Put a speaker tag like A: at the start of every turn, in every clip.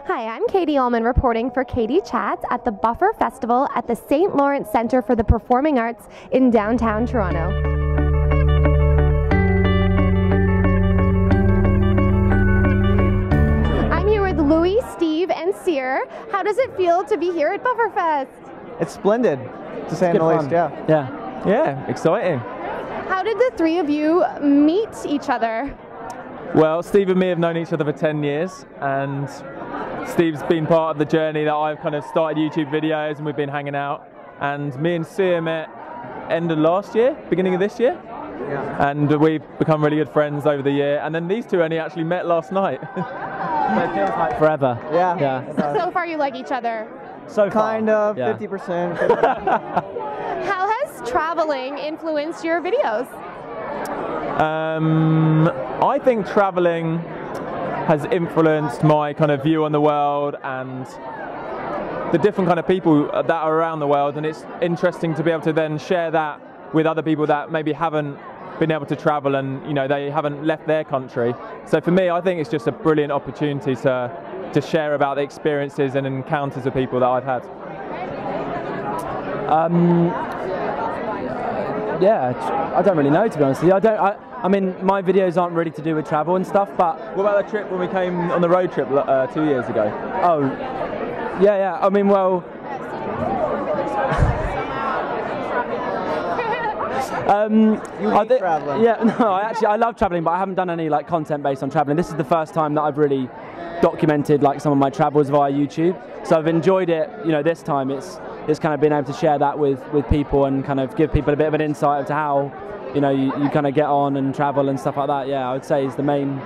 A: Hi, I'm Katie Ullman reporting for Katie Chats at the Buffer Festival at the St. Lawrence Centre for the Performing Arts in downtown Toronto. I'm here with Louis, Steve, and Cyr. How does it feel to be here at BufferFest?
B: It's splendid, to say the least,
C: Yeah, exciting.
A: How did the three of you meet each other?
C: Well, Steve and me have known each other for 10 years, and Steve's been part of the journey that I've kind of started YouTube videos, and we've been hanging out. And me and Cyr met end of last year, beginning of this year.
B: Yeah.
C: And we've become really good friends over the year. And then these two only actually met last night.
D: It feels like forever.
B: Yeah.
A: So far you like each other?
D: So far.
B: Kind of,
D: yeah.
B: 50%.
A: How has traveling influenced your videos?
C: I think traveling has influenced my kind of view on the world and the different kind of people that are around the world, and it's interesting to be able to then share that with other people that maybe haven't been able to travel and they haven't left their country. So for me, I think it's just a brilliant opportunity to share about the experiences and encounters with people that I've had.
D: Yeah, I don't really know, to be honest with you. I mean, my videos aren't really to do with travel and stuff, but...
C: What about the trip when we came on the road trip 2 years ago?
D: Oh, yeah. I mean, well...
B: You hate traveling.
D: Yeah, no, I love traveling, but I haven't done any like content based on traveling. This is the first time that I've really documented like some of my travels via YouTube. So I've enjoyed it. This time it's kind of been able to share that with people and kind of give people a bit of an insight into how you kind of get on and travel and stuff like that. Yeah, I would say is the main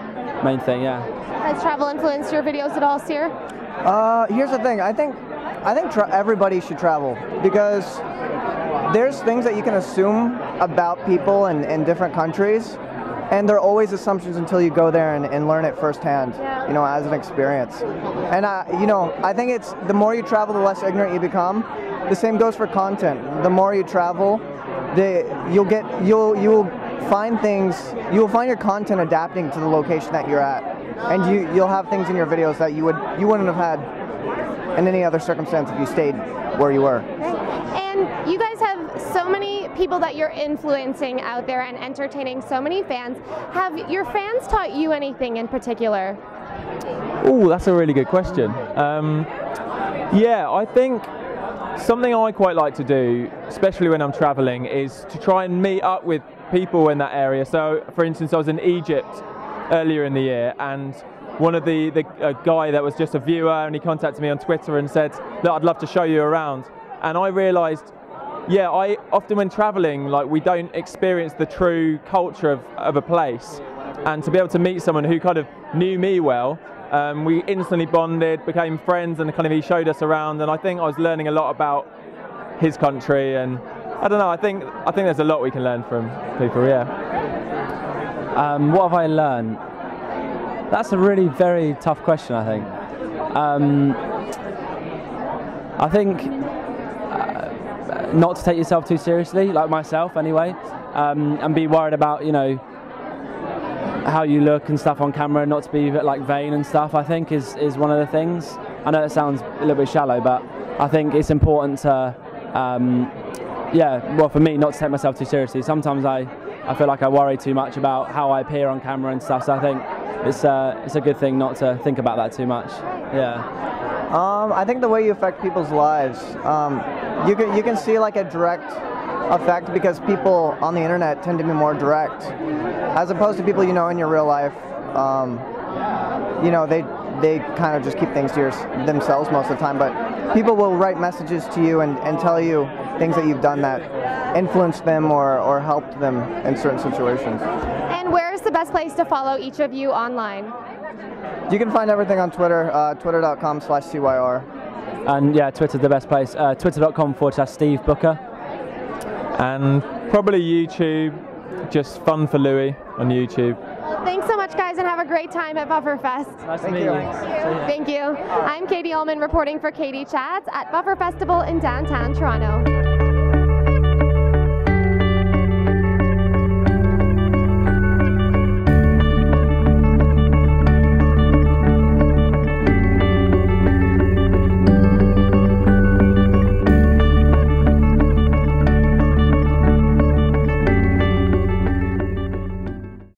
D: thing. Yeah.
A: Has travel influenced your videos at all, Cyr?
B: Here's the thing. I think everybody should travel because there's things that you can assume about people in different countries, and there are always assumptions until you go there and learn it firsthand, as an experience. And I think it's the more you travel, the less ignorant you become. The same goes for content. The more you travel, you'll find your content adapting to the location that you're at, and you'll have things in your videos that you wouldn't have had in any other circumstance if you stayed where you were.
A: And you guys have so many people that you're influencing out there and entertaining so many fans. Have your fans taught you anything in particular?
C: Oh, that's a really good question. Yeah, I think something I quite like to do, especially when I'm traveling, is to try and meet up with people in that area. So, for instance, I was in Egypt earlier in the year, and one of a guy that was just a viewer, and he contacted me on Twitter and said that I'd love to show you around. And I realised, I often when travelling, like, we don't experience the true culture of a place. And to be able to meet someone who kind of knew me well, we instantly bonded, became friends, and kind of he showed us around. And I think I was learning a lot about his country, and I don't know. I think there's a lot we can learn from people. Yeah.
D: What have I learned? That's a really very tough question. I think not to take yourself too seriously, like myself anyway, and be worried about how you look and stuff on camera, not to be a bit like vain and stuff. I think is one of the things. I know it sounds a little bit shallow, but I think it's important to well, for me, not to take myself too seriously. Sometimes I feel like I worry too much about how I appear on camera and stuff, so I think it's a good thing not to think about that too much. Yeah.
B: I think the way you affect people's lives, you can see like a direct effect because people on the internet tend to be more direct, as opposed to people in your real life. They kind of just keep things to themselves most of the time, but people will write messages to you and tell you things that you've done that influenced them or helped them in certain situations.
A: And where is the best place to follow each of you online?
B: You can find everything on Twitter, twitter.com/CYR.
D: And yeah, Twitter's the best place, twitter.com/SteveBooker.
C: And probably YouTube, just FUNFORLOUIS on YouTube.
A: Well, thanks so much, guys, and have a great time at BufferFest.
D: Nice to meet you.
A: Thank you. I'm Katie Ullman reporting for Katie Chats at Buffer Festival in downtown Toronto.